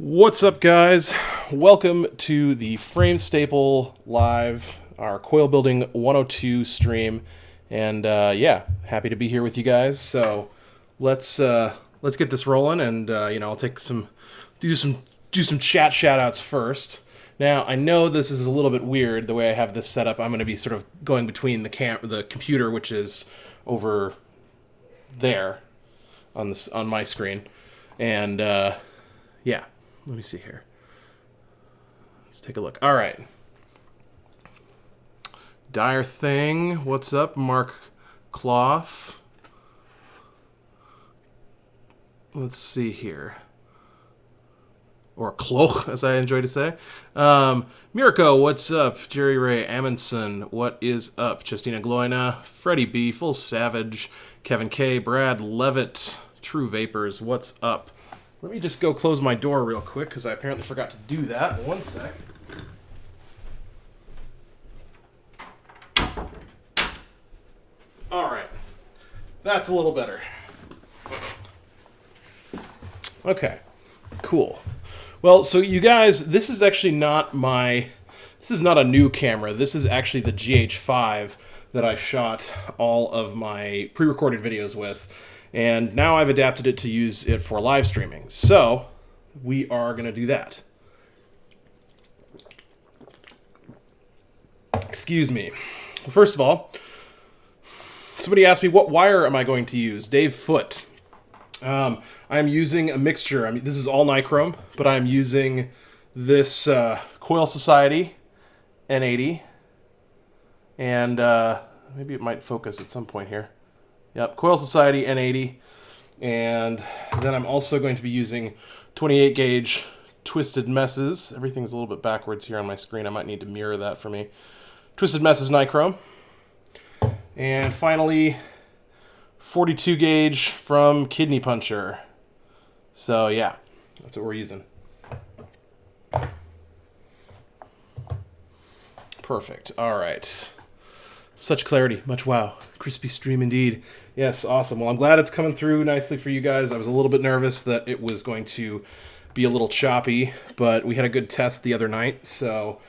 What's up, guys? Welcome to the Frame Staple Live, our Coil Building 102 stream, and yeah, happy to be here with you guys. So let's get this rolling, and I'll take do some chat shout-outs first. Now, I know this is a little bit weird the way I have this set up. I'm going to be sort of going between the computer, which is over there on my screen, and yeah. Let me see here. Let's take a look. All right. Dire Thing. What's up, Mark Cloth? Let's see here. Or Cloch, as I enjoy to say. Mirko, what's up? Jerry Ray Amundsen, what is up? Justina Gloina, Freddie B, Full Savage, Kevin K, Brad Levitt, True Vapors, what's up? Let me just go close my door real quick, because I apparently forgot to do that. One sec. All right. That's a little better. Okay. Cool. Well, so you guys, this is actually not this is not a new camera. This is actually the GH5 that I shot all of my pre-recorded videos with. And now I've adapted it to use it for live streaming. So we are going to do that. Excuse me. Well, first of all, somebody asked me, what wire am I going to use? Dave Foote. I'm using a mixture. I mean, this is all nichrome, but I'm using this Coil Society N80. And maybe it might focus at some point here. Yep, Coil Society N80, and then I'm also going to be using 28 gauge Twisted Messes. Everything's a little bit backwards here on my screen. I might need to mirror that for me. Twisted Messes nichrome. And finally, 42 gauge from Kidney Puncher. So yeah, that's what we're using. Perfect, all right. Such clarity, much wow. Crispy stream indeed. Yes, awesome. Well, I'm glad it's coming through nicely for you guys. I was a little bit nervous that it was going to be a little choppy, but we had a good test the other night, so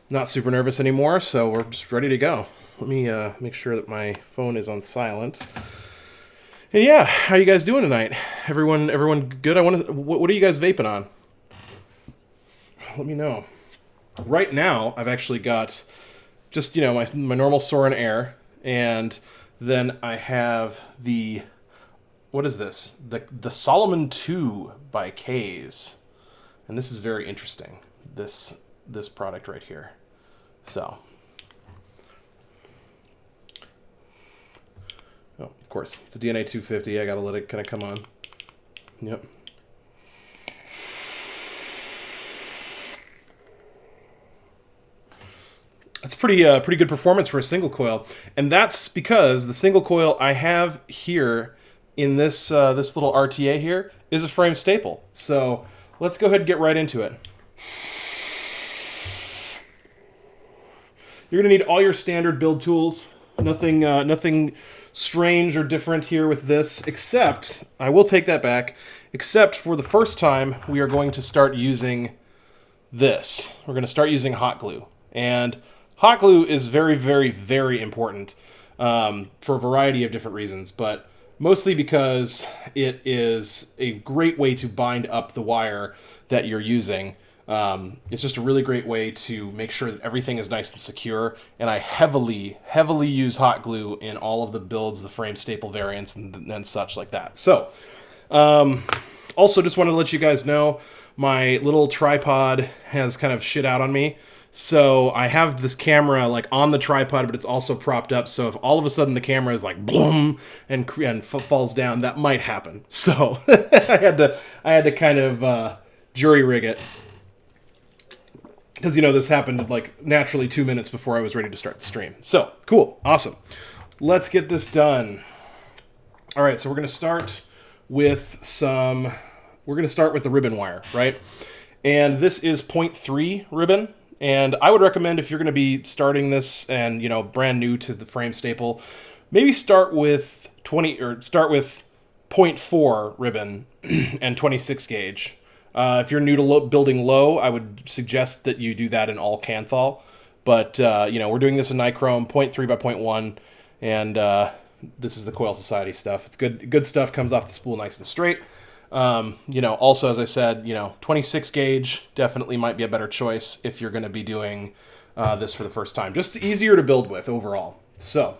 not super nervous anymore, so we're just ready to go. Let me make sure that my phone is on silent. And yeah, how you guys doing tonight? Everyone good? What are you guys vaping on? Let me know. Right now, I've actually got just, my normal Soren Air, and then I have what is this? The Solomon 2 by Kays. And this is very interesting, this product right here. So, oh, of course, it's a DNA 250. I gotta let it kind of come on. Yep. That's pretty good performance for a single coil, and that's because the single coil I have here in this little RTA here is a frame staple. So let's go ahead and get right into it. You're gonna need all your standard build tools. Nothing strange or different here with this, except I will take that back. Except for the first time, we are going to start using this. We're going to start using hot glue, and hot glue is very, very, very important for a variety of different reasons, but mostly because it is a great way to bind up the wire that you're using. It's just a really great way to make sure that everything is nice and secure, and I heavily, heavily use hot glue in all of the builds, the frame staple variants, and such like that. So, also just wanted to let you guys know, my little tripod has kind of shit out on me. So I have this camera like on the tripod, but it's also propped up. So if all of a sudden the camera is like boom and falls down, that might happen. So I had to kind of jury rig it, because this happened like naturally 2 minutes before I was ready to start the stream. So cool, awesome. Let's get this done. All right, so we're gonna start with the ribbon wire, right? And this is 0.3 ribbon. And I would recommend, if you're going to be starting this and, brand new to the frame staple, maybe start with 0.4 ribbon and 26 gauge. If you're new to building low, I would suggest that you do that in all Canthal. But, we're doing this in nichrome, 0.3 by 0.1, and this is the Coil Society stuff. It's good stuff, comes off the spool nice and straight. Also, as I said, 26 gauge definitely might be a better choice if you're going to be doing this for the first time. Just easier to build with overall. So,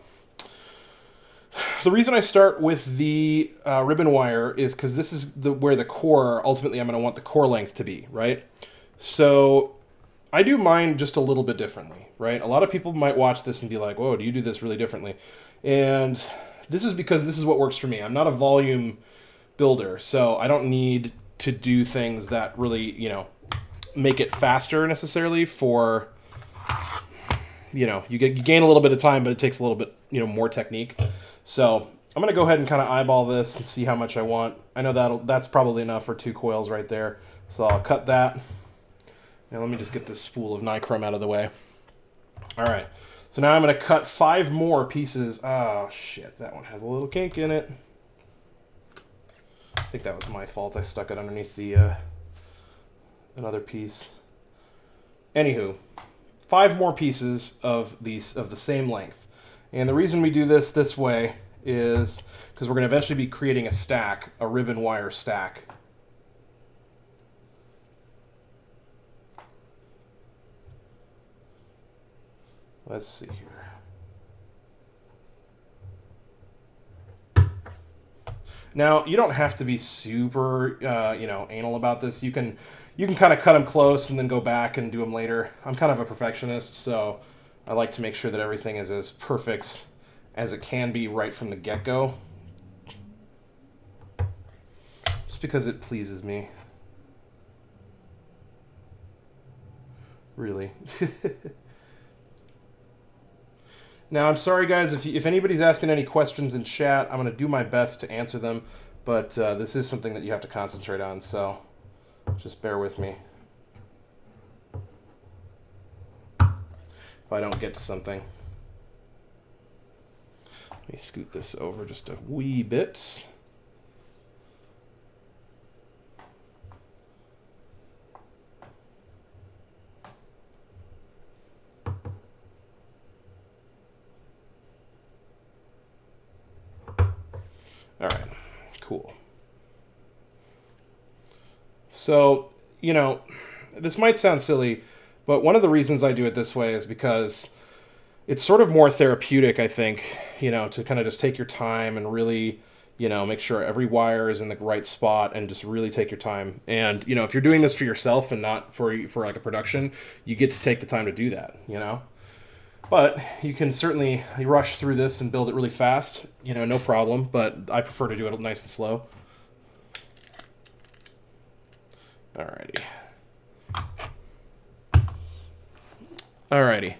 the reason I start with the ribbon wire is because this is where the core, ultimately I'm going to want the core length to be, right? So, I do mine just a little bit differently, right? A lot of people might watch this and be like, whoa, do you do this really differently? And this is because this is what works for me. I'm not a volume builder, so I don't need to do things that really, make it faster necessarily for, you gain a little bit of time, but it takes a little bit, more technique. So I'm going to go ahead and kind of eyeball this and see how much I want. I know that's probably enough for 2 coils right there. So I'll cut that. Now let me just get this spool of nichrome out of the way. All right. So now I'm going to cut 5 more pieces. Oh, shit. That one has a little kink in it. I think that was my fault. I stuck it underneath the another piece. Anywho, 5 more pieces of the same length. And the reason we do this way is because we're going to eventually be creating a stack, a ribbon wire stack. Let's see here. Now, you don't have to be super, anal about this. You can kind of cut them close and then go back and do them later. I'm kind of a perfectionist, so I like to make sure that everything is as perfect as it can be right from the get-go. Just because it pleases me. Really. Now, I'm sorry, guys, if anybody's asking any questions in chat, I'm going to do my best to answer them, but this is something that you have to concentrate on, so just bear with me if I don't get to something. Let me scoot this over just a wee bit. All right, cool. So, this might sound silly, but one of the reasons I do it this way is because it's sort of more therapeutic, I think, to kind of just take your time and really, make sure every wire is in the right spot and just really take your time. And, if you're doing this for yourself and not for like a production, you get to take the time to do that, But you can certainly rush through this and build it really fast, no problem. But I prefer to do it nice and slow. Alrighty. Alrighty.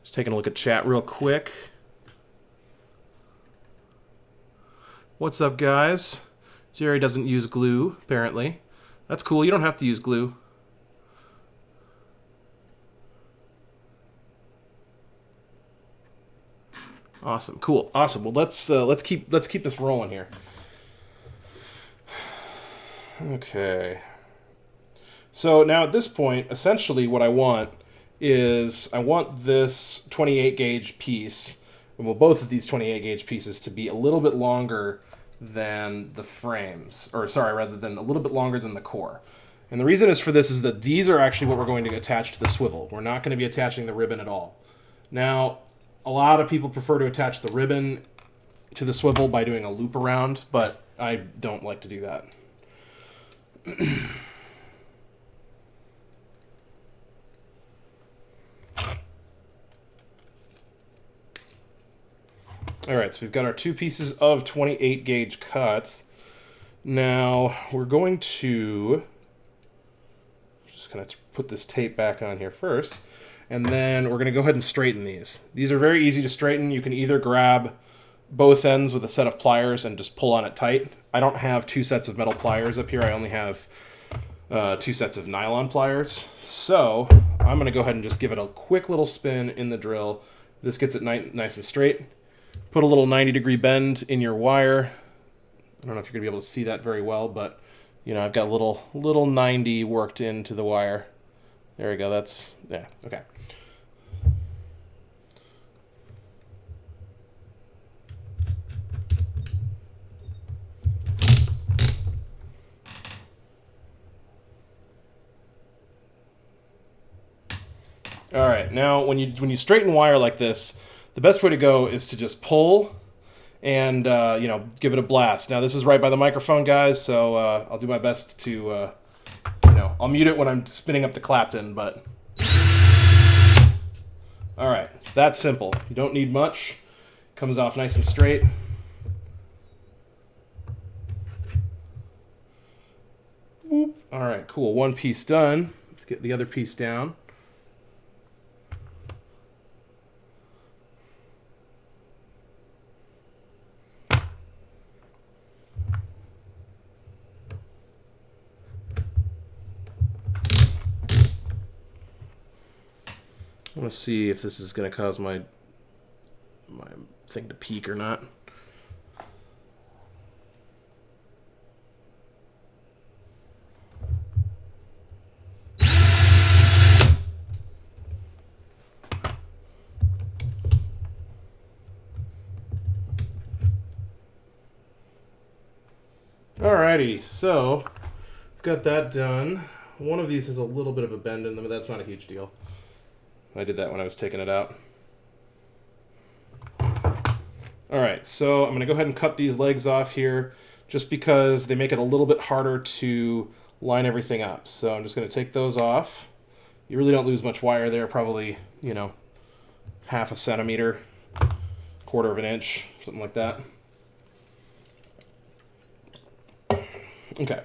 Just taking a look at chat real quick. What's up, guys? Jerry doesn't use glue, apparently. That's cool. You don't have to use glue. Awesome. Cool. Awesome. Well, let's keep this rolling here. Okay. So now at this point, essentially what I want is I want this 28 gauge piece, well, both of these 28 gauge pieces to be a little bit longer than the frames, or sorry, rather than a little bit longer than the core. And the reason is for this is that these are actually what we're going to attach to the swivel. We're not going to be attaching the ribbon at all. Now, a lot of people prefer to attach the ribbon to the swivel by doing a loop around, but I don't like to do that. All right, so we've got our 2 pieces of 28 gauge cuts. Now we're going to just kind of put this tape back on here first, and then we're going to go ahead and straighten these. These are very easy to straighten. You can either grab both ends with a set of pliers and just pull on it tight. I don't have 2 sets of metal pliers up here. I only have 2 sets of nylon pliers. So I'm going to go ahead and just give it a quick little spin in the drill. This gets it nice and straight. put a little 90-degree bend in your wire. I don't know if you're going to be able to see that very well, but you know, I've got a little 90 worked into the wire. There we go. That's, yeah, okay. All right, now when you straighten wire like this, the best way to go is to just pull and you know, give it a blast. Now this is right by the microphone, guys, so I'll do my best to you know, I'll mute it when I'm spinning up the Clapton, but all right, it's that simple. You don't need much. Comes off nice and straight. Whoop. All right, cool. One piece done. Let's get the other piece down. I want to see if this is going to cause my thing to peak or not. Alrighty, so I've got that done. One of these has a little bit of a bend in them, but that's not a huge deal. I did that when I was taking it out. Alright, so I'm going to go ahead and cut these legs off here just because they make it a little bit harder to line everything up. So I'm just going to take those off. You really don't lose much wire there, probably, you know, half a centimeter, quarter of an inch, something like that. Okay.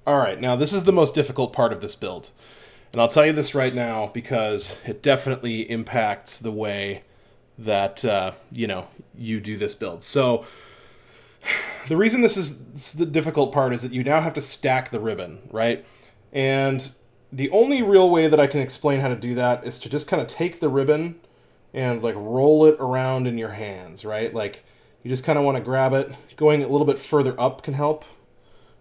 All right, now this is the most difficult part of this build. And I'll tell you this right now because it definitely impacts the way that, you know, you do this build. So the reason this is the difficult part is that you now have to stack the ribbon, right? And the only real way that I can explain how to do that is to just kind of take the ribbon and like roll it around in your hands, right? Like you just kind of want to grab it. Going a little bit further up can help.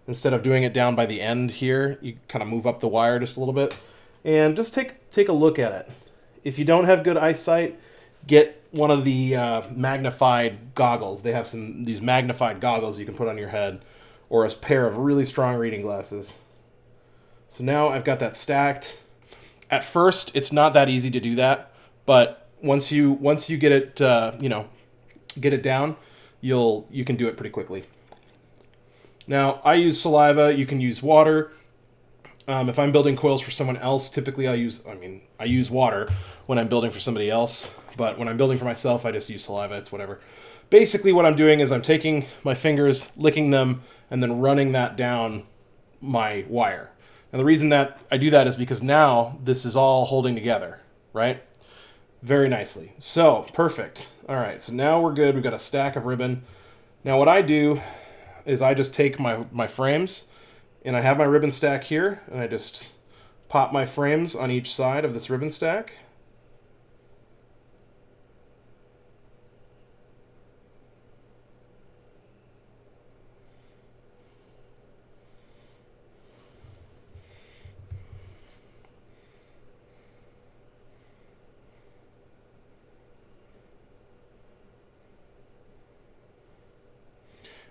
Instead of doing it down by the end here, you kind of move up the wire just a little bit. And just take a look at it. If you don't have good eyesight, get one of the magnified goggles. They have these magnified goggles you can put on your head, or a pair of really strong reading glasses. So now I've got that stacked. At first, it's not that easy to do that, but once you get it, you know, get it down, you can do it pretty quickly. Now, I use saliva. You can use water. If I'm building coils for someone else, typically I use water when I'm building for somebody else. But when I'm building for myself, I just use saliva. It's whatever. Basically, what I'm doing is I'm taking my fingers, licking them, and then running that down my wire. And the reason that I do that is because now this is all holding together, right? Very nicely. So, perfect. All right, so now we're good. We've got a stack of ribbon. Now, what I do is I just take my frames, and I have my ribbon stack here, and I just pop my frames on each side of this ribbon stack.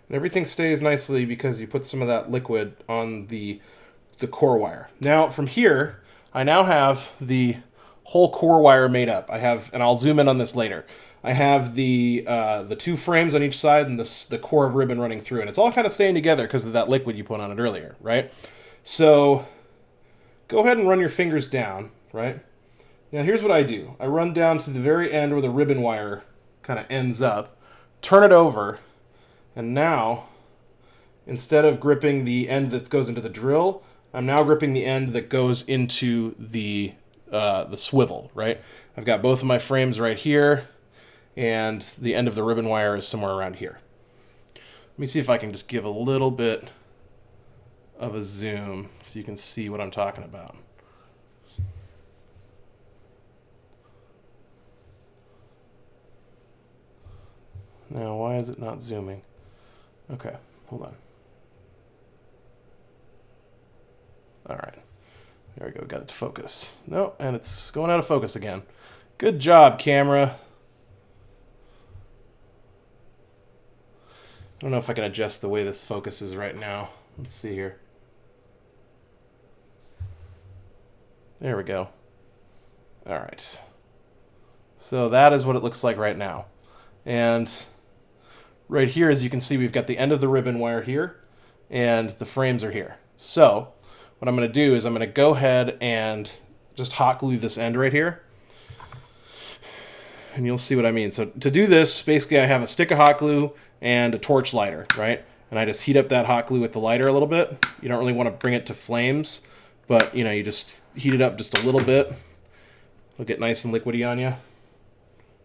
And everything stays nicely because you put some of that liquid on the core wire. Now, from here, I now have the whole core wire made up. I have, and I'll zoom in on this later. I have the two frames on each side and the core of ribbon running through, and it's all kind of staying together because of that liquid you put on it earlier, right? So go ahead and run your fingers down, right? Now here's what I do. I run down to the very end where the ribbon wire kind of ends up, turn it over, and now, instead of gripping the end that goes into the drill, I'm now gripping the end that goes into the swivel, right? I've got both of my frames right here, and the end of the ribbon wire is somewhere around here. Let me see if I can just give a little bit of a zoom so you can see what I'm talking about. Now, why is it not zooming? Okay, hold on. All right. There we go, got it to focus. No, and it's going out of focus again. Good job, camera. I don't know if I can adjust the way this focuses right now. Let's see here. There we go. All right. So that is what it looks like right now. And right here, as you can see, we've got the end of the ribbon wire here, and the frames are here. So what I'm going to do is I'm going to go ahead and just hot glue this end right here. And you'll see what I mean. So to do this, basically I have a stick of hot glue and a torch lighter, right? And I just heat up that hot glue with the lighter a little bit. You don't really want to bring it to flames, but you know, you just heat it up just a little bit. It'll get nice and liquidy on you.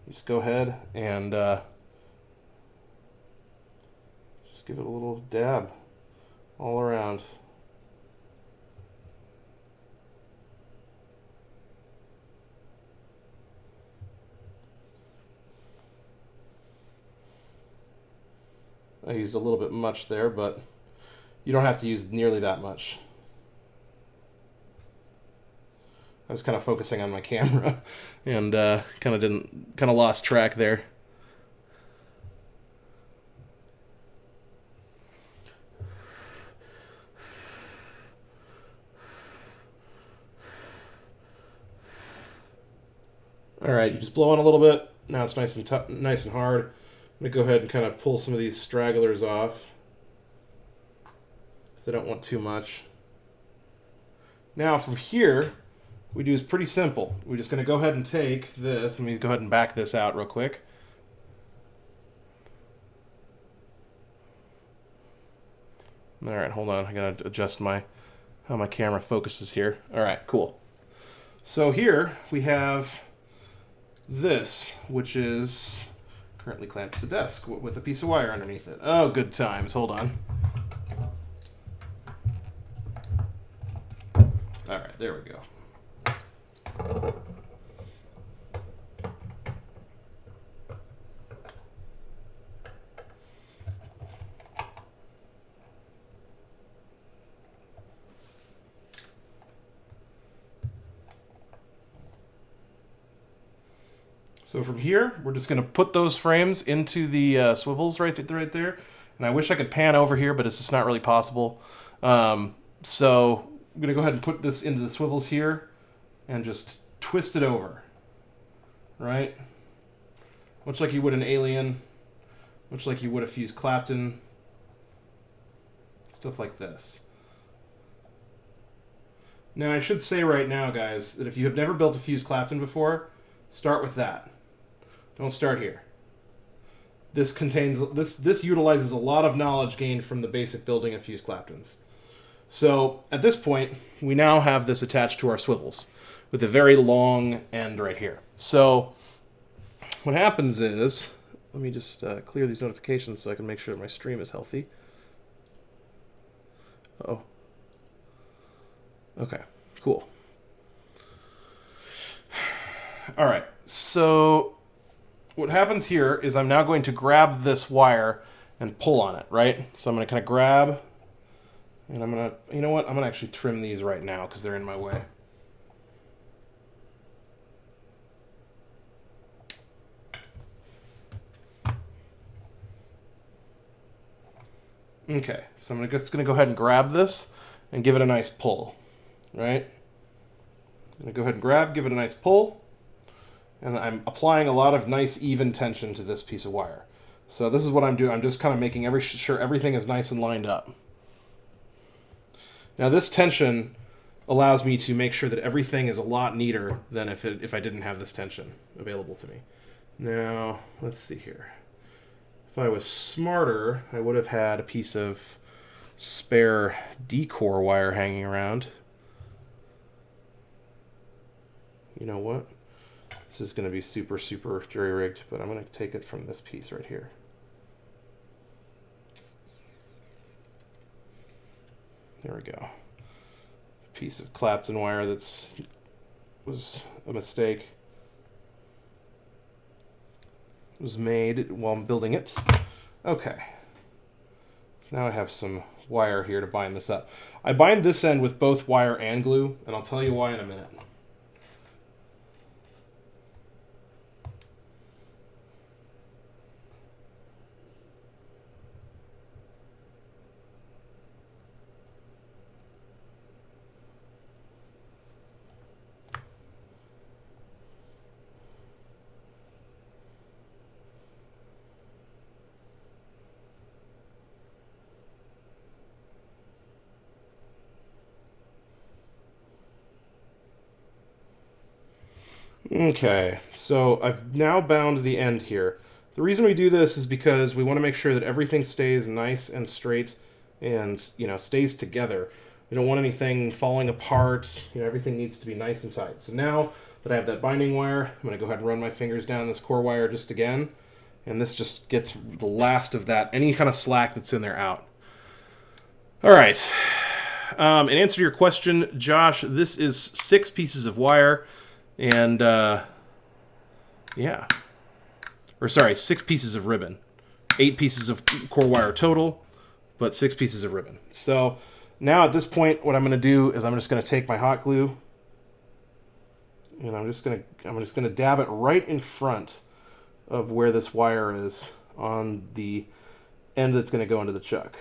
Just go ahead and just give it a little dab all around. I used a little bit much there, but you don't have to use nearly that much. I was kind of focusing on my camera and kind of lost track there. All right, you just blow on a little bit. Now it's nice and hard. I'm going to go ahead and kind of pull some of these stragglers off because I don't want too much. Now from here, we do is pretty simple. We're just going to go ahead and take this. Let me go ahead and back this out real quick. All right, hold on. I got to adjust how my camera focuses here. All right, cool. So here we have this, which is currently clamped to the desk with a piece of wire underneath it. Oh, good times. Hold on. All right, there we go. So from here, we're just going to put those frames into the swivels right there. And I wish I could pan over here, but it's just not really possible. So I'm going to go ahead and put this into the swivels here and just twist it over, right? Much like you would an Alien, much like you would a fused Clapton, stuff like this. Now I should say right now, guys, that if you have never built a fused Clapton before, start with that. Don't start here. This utilizes a lot of knowledge gained from the basic building of fused Claptons. So at this point, we now have this attached to our swivels with a very long end right here. So what happens is, let me just clear these notifications so I can make sure that my stream is healthy. Uh-oh. Okay, cool. All right, so what happens here is I'm now going to grab this wire and pull on it, right? So I'm going to kind of grab, and I'm going to, you know what? I'm going to actually trim these right now because they're in my way. Okay, so I'm just going to go ahead and grab this and give it a nice pull, right? I'm going to go ahead and grab, give it a nice pull. And I'm applying a lot of nice even tension to this piece of wire. So this is what I'm doing. I'm just kind of making sure everything is nice and lined up. Now this tension allows me to make sure that everything is a lot neater than if I didn't have this tension available to me. Now, let's see here. If I was smarter, I would have had a piece of spare D-core wire hanging around. You know what? This is going to be super, super jury-rigged, but I'm going to take it from this piece right here. There we go. A piece of Clapton wire was a mistake. was made while I'm building it. Okay. Now I have some wire here to bind this up. I bind this end with both wire and glue, and I'll tell you why in a minute. Okay, so I've now bound the end here. The reason we do this is because we want to make sure that everything stays nice and straight and, you know, stays together. We don't want anything falling apart. You know, everything needs to be nice and tight. So now that I have that binding wire, I'm going to go ahead and run my fingers down this core wire just again. And this just gets the last of that, any kind of slack that's in there out. All right. In answer to your question, Josh, this is 6 pieces of wire. And, yeah. Or, sorry, 6 pieces of ribbon. 8 pieces of core wire total, but 6 pieces of ribbon. So, now at this point, what I'm going to do is I'm just going to take my hot glue, and I'm just going to dab it right in front of where this wire is on the end that's going to go into the chuck.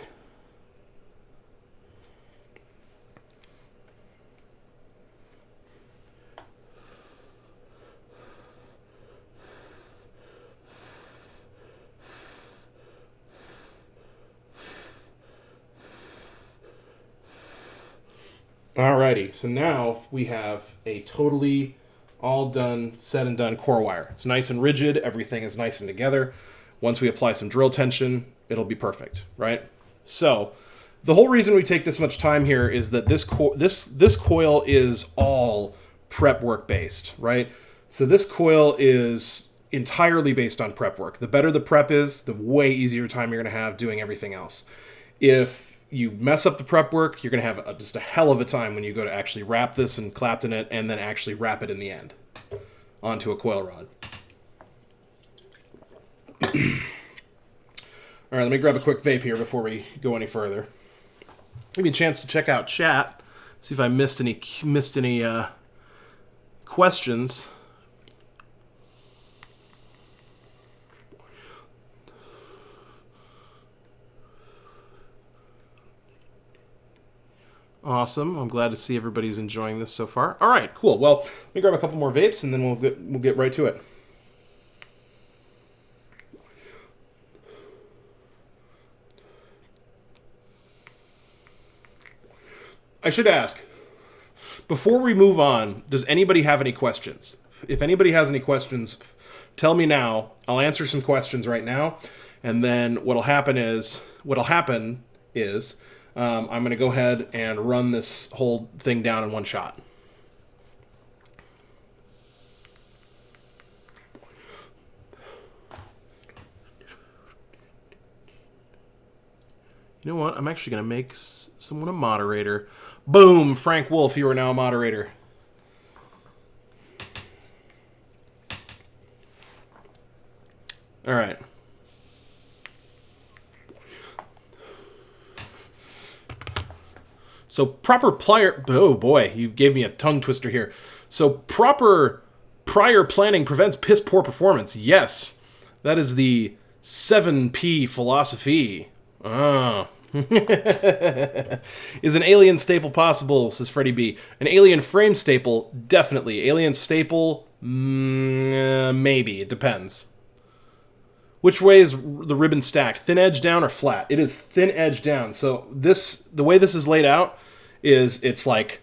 Alrighty, so now we have a totally all done, said and done core wire. It's nice and rigid, everything is nice and together. Once we apply some drill tension, it'll be perfect, right? So, the whole reason we take this much time here is that this coil is all prep work based, right? So this coil is entirely based on prep work. The better the prep is, the way easier time you're going to have doing everything else. If you mess up the prep work, you're going to have just a hell of a time when you go to actually wrap this and Clapton it and then actually wrap it in the end onto a coil rod. All right, let me grab a quick vape here before we go any further. Give me a chance to check out chat, see if I missed any questions. Awesome. I'm glad to see everybody's enjoying this so far. All right, cool. Well, let me grab a couple more vapes and then we'll get right to it. I should ask, before we move on, does anybody have any questions? If anybody has any questions, tell me now. I'll answer some questions right now, and then what'll happen is I'm going to go ahead and run this whole thing down in one shot. You know what? I'm actually going to make someone a moderator. Boom! Frank Wolf, you are now a moderator. All right. So proper prior... Oh boy, you gave me a tongue twister here. So proper prior planning prevents piss poor performance. Yes, that is the 7P philosophy. Ah. Is an alien staple possible, says Freddie B. An alien frame staple, definitely. Alien staple, maybe. It depends. Which way is the ribbon stacked? Thin edge down or flat? It is thin edge down. So the way this is laid out is it's like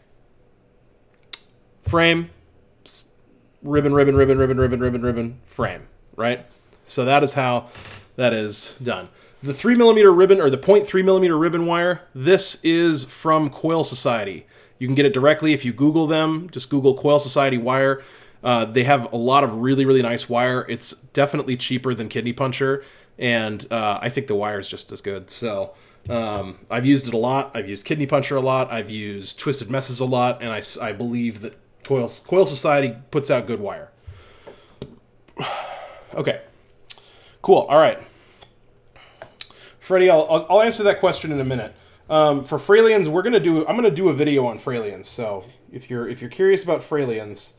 frame, ribbon, ribbon, ribbon, ribbon, ribbon, ribbon, ribbon, frame, right? So that is how that is done. The 3mm ribbon, or the 0.3mm ribbon wire, this is from Coil Society. You can get it directly if you Google them. Just Google Coil Society wire. They have a lot of really, really nice wire. It's definitely cheaper than Kidney Puncher, and I think the wire is just as good. So I've used it a lot. I've used Kidney Puncher a lot. I've used Twisted Messes a lot, and I believe that Coil Society puts out good wire. Okay. Cool. All right, Freddie, I'll answer that question in a minute. For Fralians, I'm gonna do a video on Fralians. So if you're curious about Fralians,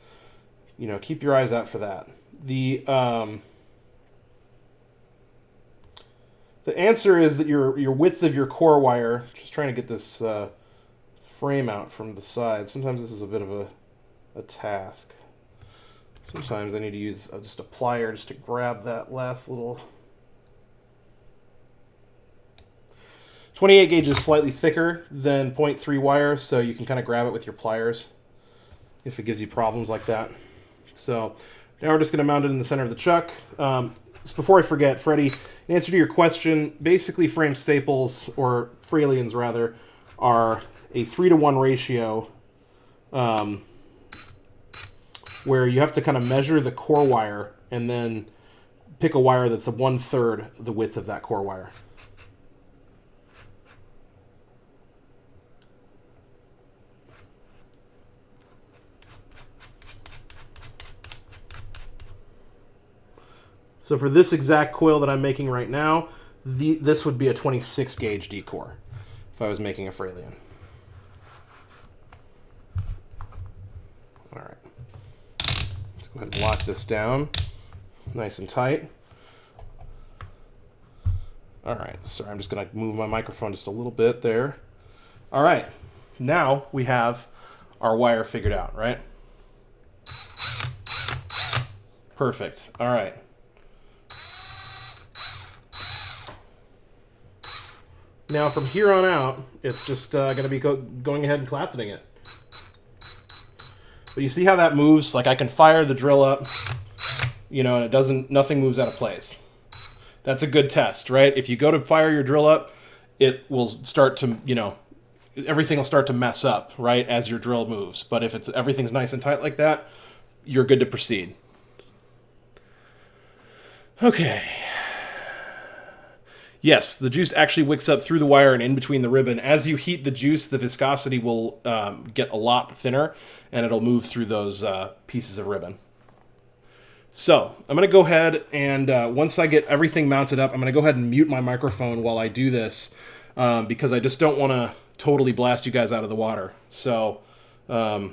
keep your eyes out for that. The answer is that your width of your core wire. Just trying to get this frame out from the side. Sometimes this is a bit of a task. Sometimes I need to use just a plier just to grab that last little. 28 gauge is slightly thicker than 0.3 wire, so you can kind of grab it with your pliers if it gives you problems like that. So now we're just going to mount it in the center of the chuck. So before I forget, Freddie, in answer to your question, basically frame staples, or Fralians rather, are a 3-to-1 ratio where you have to kind of measure the core wire and then pick a wire that's a 1/3 the width of that core wire. So for this exact coil that I'm making right now, this would be a 26 gauge D-core if I was making a Fralian. All right. Let's go ahead and lock this down nice and tight. All right. Sorry, I'm just going to move my microphone just a little bit there. All right. Now we have our wire figured out, right? Perfect. All right. Now from here on out, it's just going to be going ahead and claptoning it. But you see how that moves? Like I can fire the drill up, and nothing moves out of place. That's a good test, right? If you go to fire your drill up, it will start to, everything will start to mess up, right, as your drill moves. But if everything's nice and tight like that, you're good to proceed. Okay. Yes, the juice actually wicks up through the wire and in between the ribbon. As you heat the juice, the viscosity will get a lot thinner, and it'll move through those pieces of ribbon. So I'm going to go ahead and once I get everything mounted up, I'm going to go ahead and mute my microphone while I do this because I just don't want to totally blast you guys out of the water. So, yeah.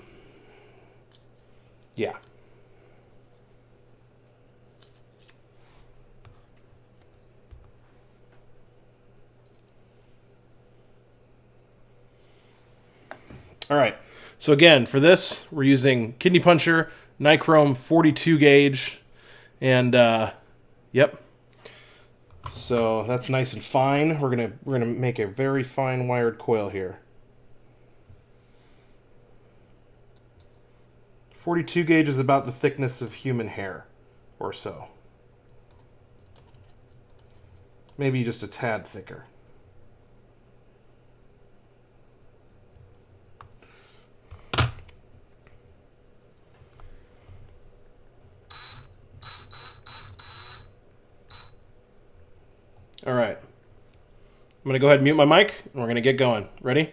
All right. So again, for this, we're using kidney puncher, nichrome 42 gauge, and yep. So that's nice and fine. We're gonna make a very fine wired coil here. 42 gauge is about the thickness of human hair, or so. Maybe just a tad thicker. All right. I'm going to go ahead and mute my mic, and we're going to get going. Ready?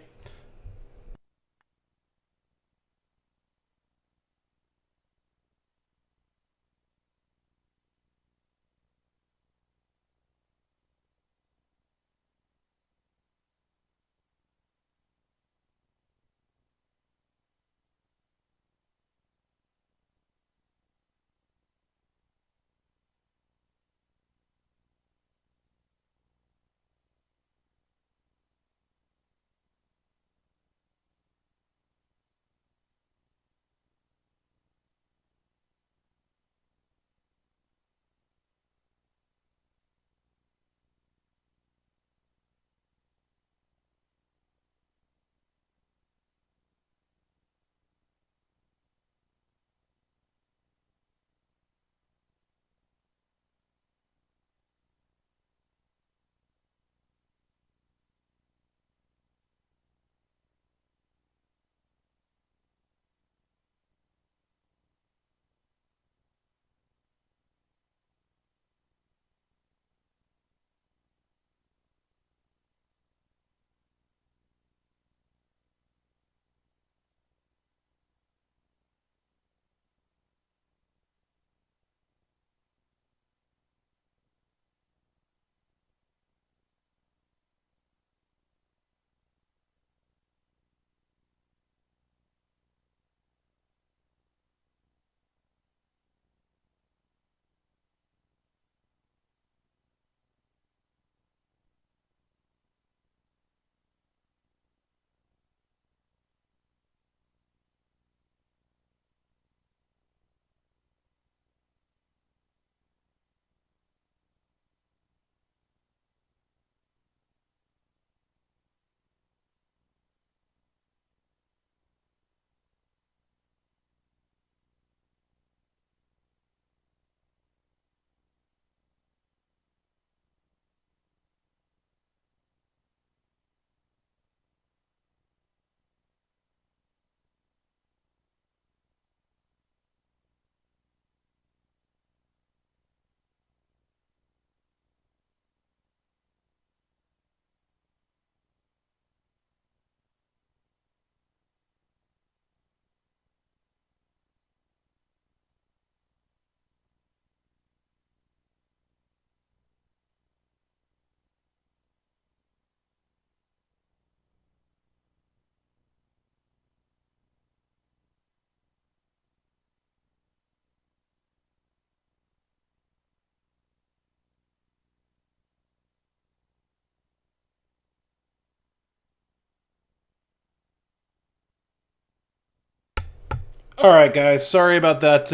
All right, guys. Sorry about that.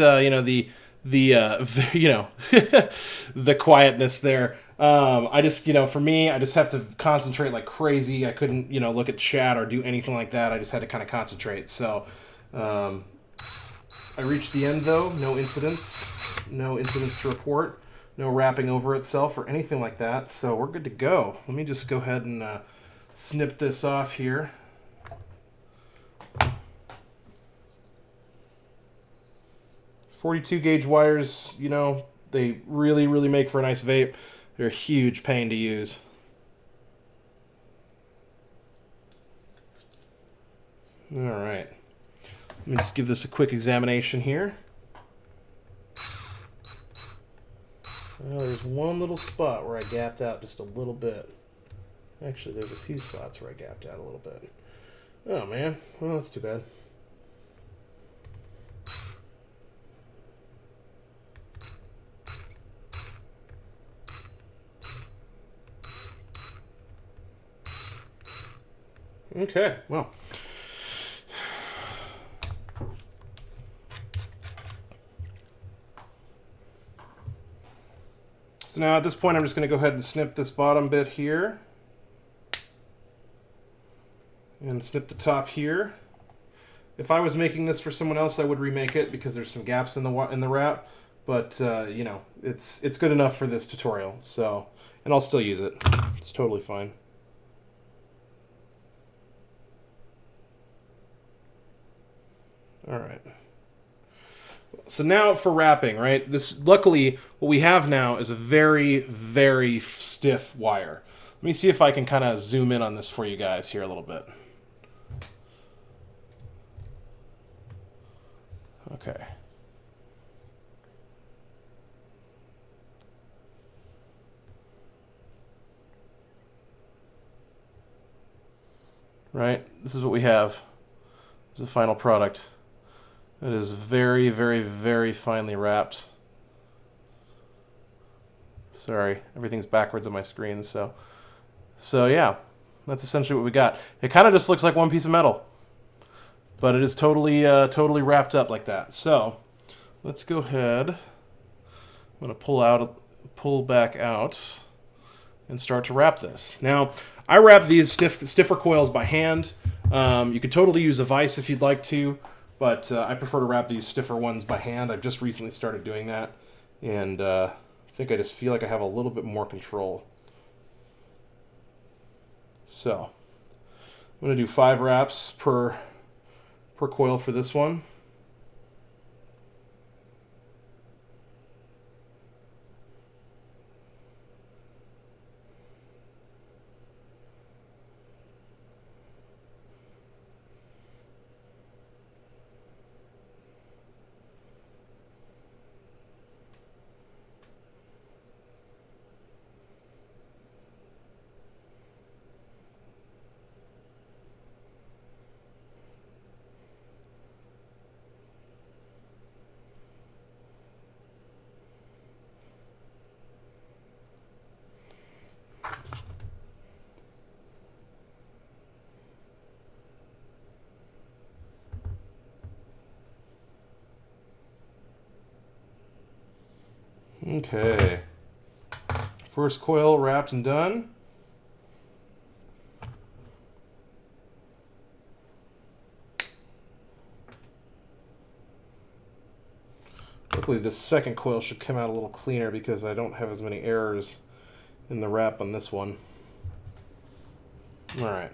The quietness there. I just, for me, I just have to concentrate like crazy. I couldn't, look at chat or do anything like that. I just had to kind of concentrate. So, um, I reached the end though. No incidents. No incidents to report. No wrapping over itself or anything like that. So we're good to go. Let me just go ahead and snip this off here. .42 gauge wires, they really, really make for a nice vape. They're a huge pain to use. All right. Let me just give this a quick examination here. Well, there's one little spot where I gapped out just a little bit. Actually, there's a few spots where I gapped out a little bit. Oh, man. Well, that's too bad. Okay, well. So now at this point, I'm just going to go ahead and snip this bottom bit here. And snip the top here. If I was making this for someone else, I would remake it because there's some gaps in the wrap. But, it's good enough for this tutorial. So, and I'll still use it. It's totally fine. All right. So now for wrapping, right? Luckily, what we have now is a very, very stiff wire. Let me see if I can kind of zoom in on this for you guys here a little bit. Okay. Right? This is what we have. This is the final product. It is very, very, very finely wrapped. Sorry, everything's backwards on my screen, so yeah, that's essentially what we got. It kind of just looks like one piece of metal, but it is totally, totally wrapped up like that. So let's go ahead. I'm gonna pull back out, and start to wrap this. Now, I wrap these stiffer coils by hand. You could totally use a vise if you'd like to, but I prefer to wrap these stiffer ones by hand. I've just recently started doing that, and I think I just feel like I have a little bit more control. So, I'm going to do 5 wraps per coil for this one. Okay. First coil wrapped and done. Luckily, this second coil should come out a little cleaner because I don't have as many errors in the wrap on this one. All right.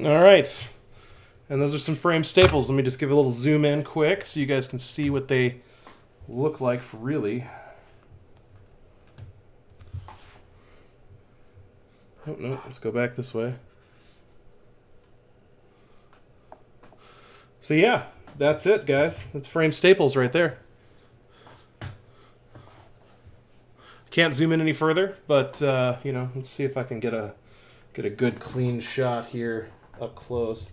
All right. And those are some frame staples. Let me just give a little zoom in quick so you guys can see what they look like for really. Oh, no, let's go back this way. So yeah, that's it, guys. That's frame staples right there. Can't zoom in any further, but you know, let's see if I can get a good clean shot here up close.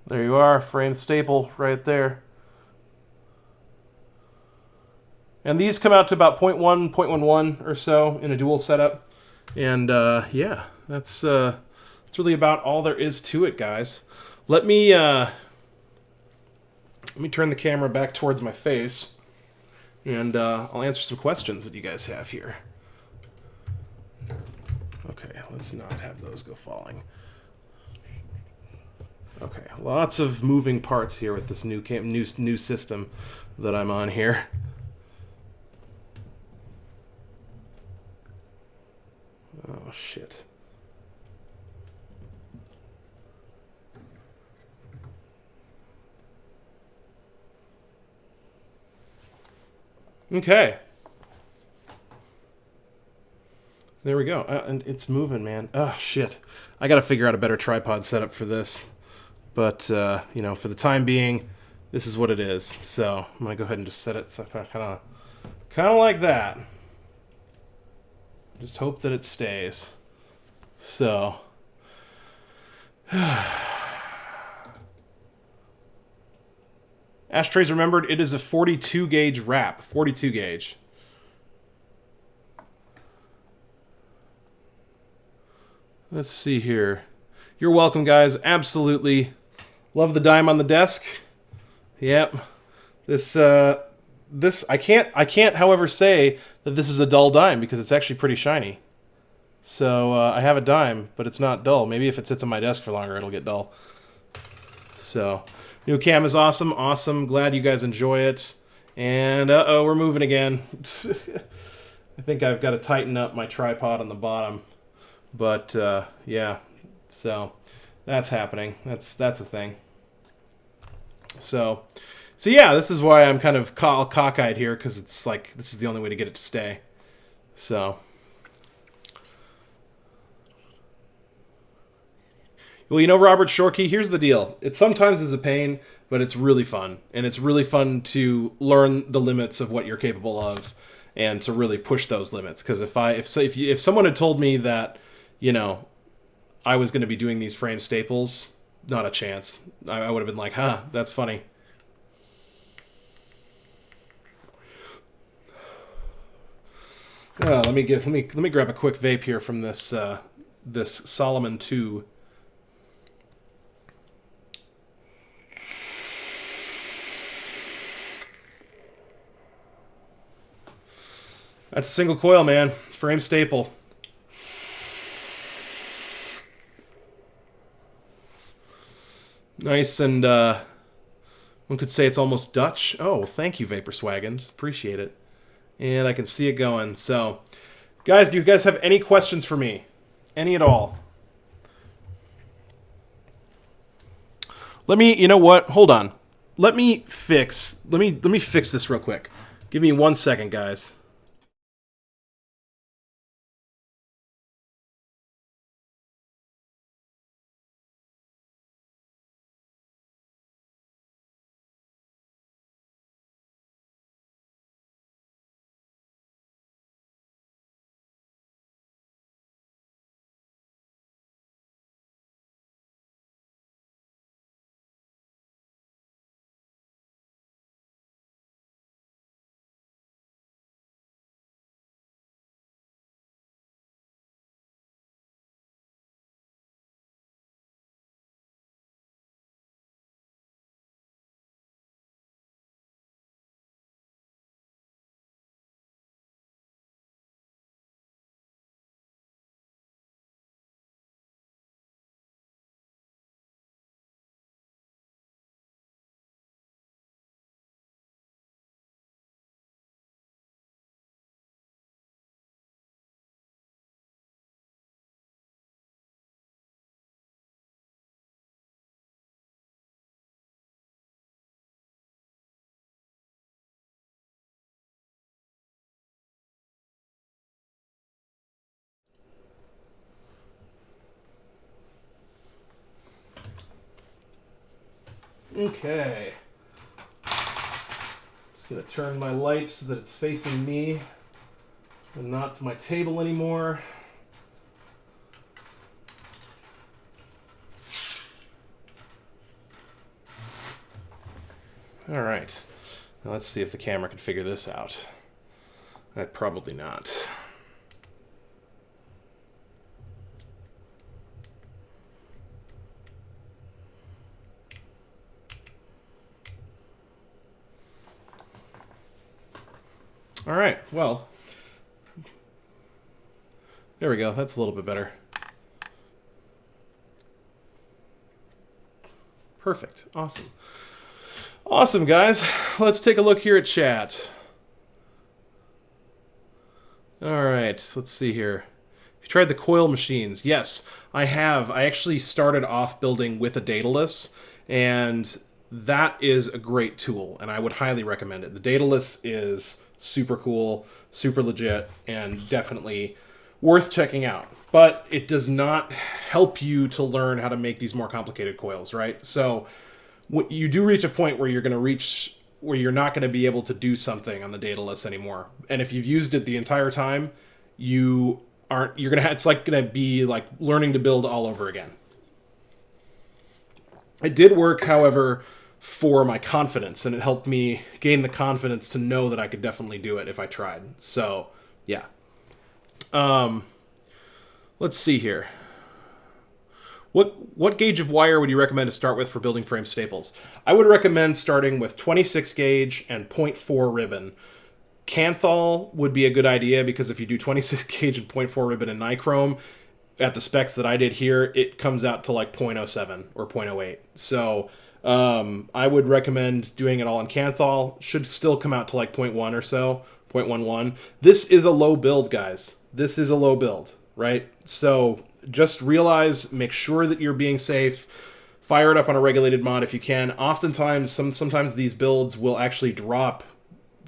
There you are, frame staple right there. And these come out to about 0.1, 0.11 or so in a dual setup. And yeah, that's really about all there is to it, guys. Let me turn the camera back towards my face, and I'll answer some questions that you guys have here. Okay, let's not have those go falling. Okay, lots of moving parts here with this new system that I'm on here. Oh, shit. Okay. There we go. And it's moving, man. Oh, shit. I gotta figure out a better tripod setup for this. But, you know, for the time being, this is what it is. So, I'm gonna go ahead and just set it kind of like that. Just hope that it stays. So... Ashtrays remembered, it is a 42 gauge wrap. 42 gauge. Let's see here. You're welcome, guys. Absolutely. Love the dime on the desk. Yep. This I can't, however, say that this is a dull dime because it's actually pretty shiny. So I have a dime, but it's not dull. Maybe if it sits on my desk for longer, it'll get dull. So, new cam is awesome. Awesome. Glad you guys enjoy it. And, uh-oh, we're moving again. I think I've got to tighten up my tripod on the bottom. But, yeah. So, that's happening. That's a thing. So yeah, this is why I'm kind of cockeyed here, because it's like, this is the only way to get it to stay. So... Well, you know, Robert Shorkey, here's the deal. It sometimes is a pain, but it's really fun. And it's really fun to learn the limits of what you're capable of and to really push those limits. Because if someone had told me that, you know, I was going to be doing these frame staples, not a chance. I would have been like, huh, that's funny. Let me grab a quick vape here from this this Solomon 2. That's a single coil, man. Frame staple. Nice, and one could say it's almost Dutch. Oh, thank you, Vapor Swaggins. Appreciate it. And I can see it going. So, guys, do you guys have any questions for me? Any at all? Let me, you know what? Hold on. Let me fix this real quick. Give me 1 second, guys. Okay. Just gonna turn my light so that it's facing me and not to my table anymore. All right. Now let's see if the camera can figure this out. Probably not. All right, well, there we go. That's a little bit better. Perfect. Awesome. Awesome, guys. Let's take a look here at chat. All right, let's see here. Have you tried the coil machines? Yes, I have. I actually started off building with a Daedalus, and that is a great tool, and I would highly recommend it. The Daedalus is super cool, super legit, and definitely worth checking out. But it does not help you to learn how to make these more complicated coils, right? So you do reach a point where you're not going to be able to do something on the Daedalus anymore. And if you've used it the entire time, it's like going to be like learning to build all over again. It did work, however, for my confidence, and it helped me gain the confidence to know that I could definitely do it if I tried. So, yeah. Let's see here. What gauge of wire would you recommend to start with for building frame staples? I would recommend starting with 26 gauge and 0.4 ribbon. Kanthal would be a good idea because if you do 26 gauge and 0.4 ribbon and nichrome, at the specs that I did here, it comes out to like 0.07 or 0.08. So I would recommend doing it all in Kanthal. Should still come out to like 0.1 or so, 0.11. This is a low build, guys. This is a low build, right? So just realize, make sure that you're being safe. Fire it up on a regulated mod if you can. Oftentimes, sometimes these builds will actually drop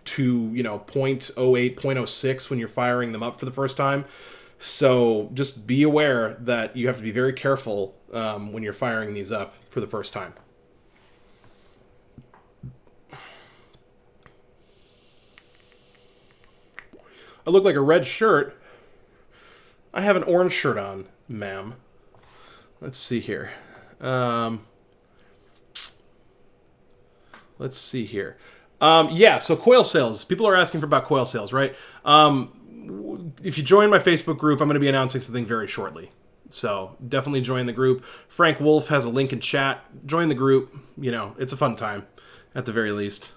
to 0.08, 0.06 when you're firing them up for the first time. So just be aware that you have to be very careful when you're firing these up for the first time. I look like a red shirt. I have an orange shirt on, ma'am. Let's see here. Let's see here. Yeah, so coil sales. People are asking about coil sales, right? If you join my Facebook group, I'm going to be announcing something very shortly. So definitely join the group. Frank Wolf has a link in chat. Join the group. It's a fun time, at the very least.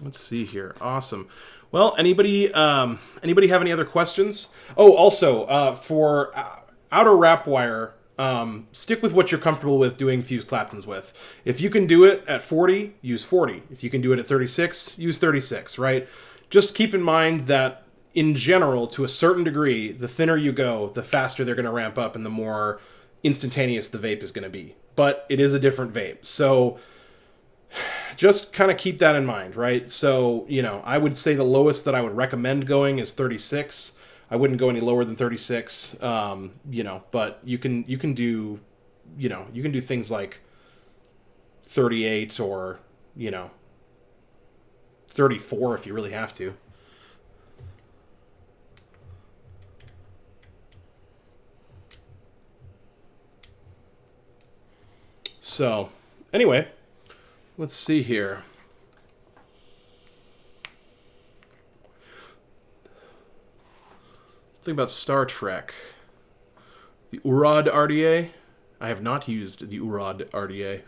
Let's see here. Awesome. Well, anybody have any other questions? Oh, also, for outer wrap wire, stick with what you're comfortable with doing fused Claptons with. If you can do it at 40, use 40. If you can do it at 36, use 36, right? Just keep in mind that, in general, to a certain degree, the thinner you go, the faster they're going to ramp up and the more instantaneous the vape is going to be. But it is a different vape. So just kind of keep that in mind, right? So, I would say the lowest that I would recommend going is 36. I wouldn't go any lower than 36, but you can do, you can do things like 38 or, 34 if you really have to. So, anyway, let's see here. Think about Star Trek. The Urad RDA. I have not used the Urad RDA.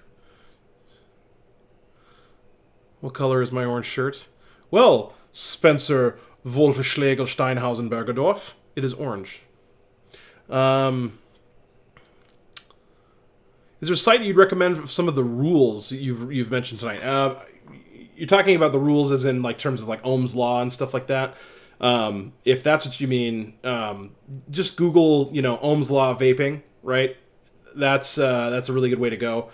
What color is my orange shirt? Well, Spencer Wolfeschlegel Steinhausen Bergerdorf, it is orange. Is there a site you'd recommend for some of the rules you've mentioned tonight? You're talking about the rules as in like terms of like Ohm's law and stuff like that. If that's what you mean, just Google, Ohm's law vaping, right? That's a really good way to go.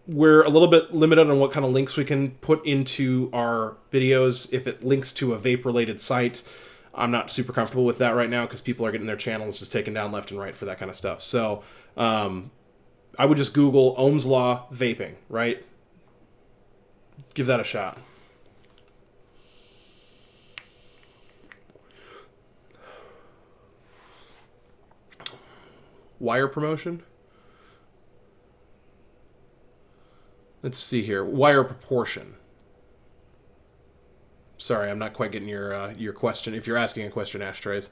We're a little bit limited on what kind of links we can put into our videos. If it links to a vape-related site, I'm not super comfortable with that right now because people are getting their channels just taken down left and right for that kind of stuff. So I would just Google Ohm's Law vaping, right? Give that a shot. Wire promotion? Let's see here. Wire proportion. Sorry, I'm not quite getting your question. If you're asking a question, Ashtrays.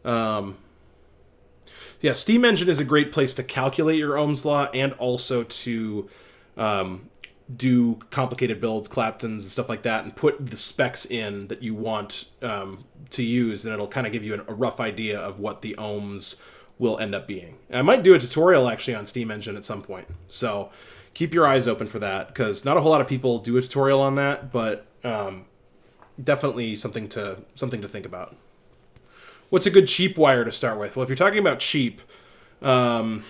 Yeah, Steam Engine is a great place to calculate your Ohm's Law and also to do complicated builds, Claptons, and stuff like that, and put the specs in that you want to use, and it'll kind of give you a rough idea of what the ohms will end up being. And I might do a tutorial actually on Steam Engine at some point, so keep your eyes open for that, because not a whole lot of people do a tutorial on that, but definitely something to think about. What's a good cheap wire to start with? Well, if you're talking about cheap, I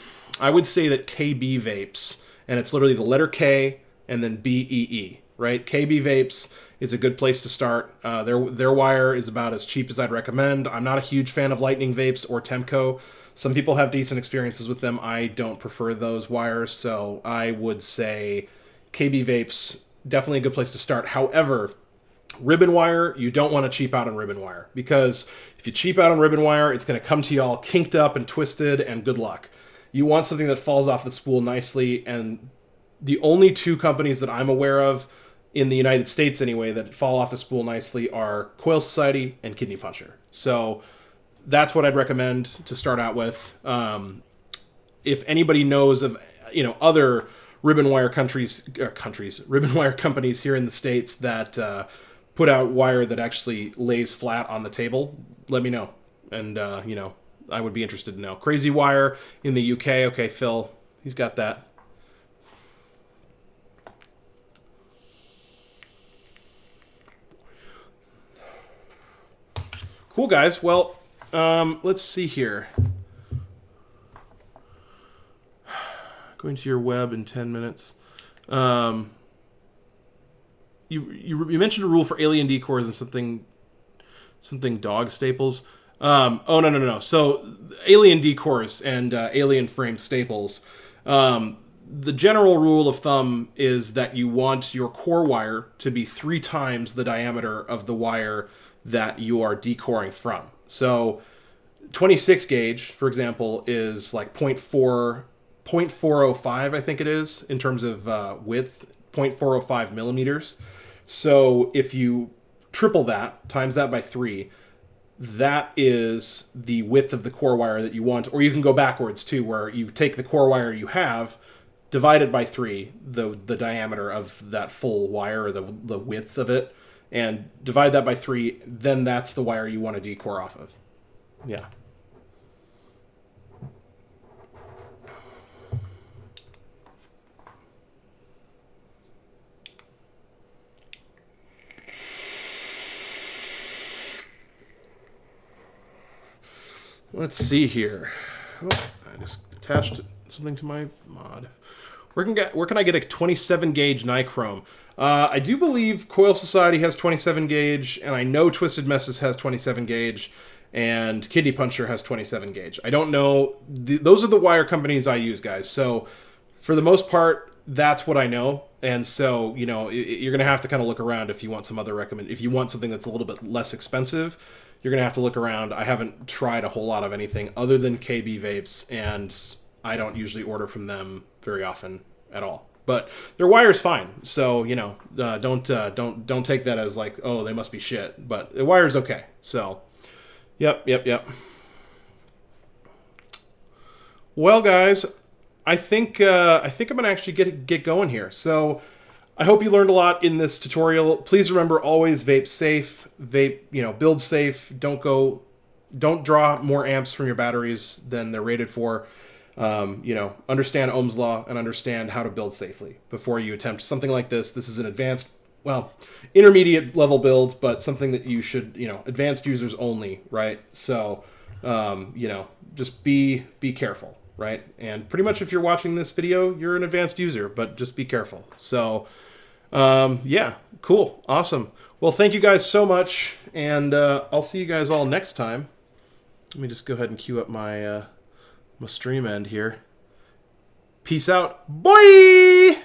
would say that KB Vapes, and it's literally the letter K and then BEE, right? KB Vapes is a good place to start. Their wire is about as cheap as I'd recommend. I'm not a huge fan of Lightning Vapes or Temco. Some people have decent experiences with them. I don't prefer those wires, so I would say KB Vapes, definitely a good place to start. However, ribbon wire, you don't want to cheap out on ribbon wire, because if you cheap out on ribbon wire, it's going to come to you all kinked up and twisted, and good luck. You want something that falls off the spool nicely, and the only two companies that I'm aware of, in the United States anyway, that fall off the spool nicely are Coil Society and Kidney Puncher. So that's what I'd recommend to start out with. If anybody knows of other ribbon wire ribbon wire companies here in the States that put out wire that actually lays flat on the table, let me know. And I would be interested to know. Crazy Wire in the UK. Okay, Phil, he's got that. Cool, guys. Well, let's see here. Going to your web in 10 minutes. You mentioned a rule for alien decors and something dog staples. Oh, no. So alien decors and alien framed staples. The general rule of thumb is that you want your core wire to be 3 times the diameter of the wire that you are decoring from. So 26 gauge, for example, is like 0.405, I think it is, in terms of width, 0.405 millimeters. So if you triple that, times that by 3, that is the width of the core wire that you want. Or you can go backwards too, where you take the core wire you have, divide it by 3, the diameter of that full wire, or the width of it, and divide that by 3, then that's the wire you want to decore off of. Yeah. Let's see here. Oh, I just attached something to my mod. Where can I get a 27 gauge nichrome? I do believe Coil Society has 27 gauge, and I know Twisted Messes has 27 gauge, and Kidney Puncher has 27 gauge. I don't know. Those are the wire companies I use, guys. So for the most part, that's what I know. And so, you're going to have to kind of look around if you want some other if you want something that's a little bit less expensive. You're going to have to look around. I haven't tried a whole lot of anything other than KB Vapes, and I don't usually order from them very often at all. But their wire's fine, so don't take that as like, oh, they must be shit. But the wire's okay. So, yep. Well, guys, I think I'm gonna actually get going here. So, I hope you learned a lot in this tutorial. Please remember, always vape safe, build safe. Don't draw more amps from your batteries than they're rated for. Understand Ohm's Law and understand how to build safely before you attempt something like this. This is an intermediate level build, but something that you should, advanced users only, right? So, just be careful, right? And pretty much if you're watching this video, you're an advanced user, but just be careful. So, yeah, cool. Awesome. Well, thank you guys so much, and I'll see you guys all next time. Let me just go ahead and queue up my stream end here. Peace out. Bye!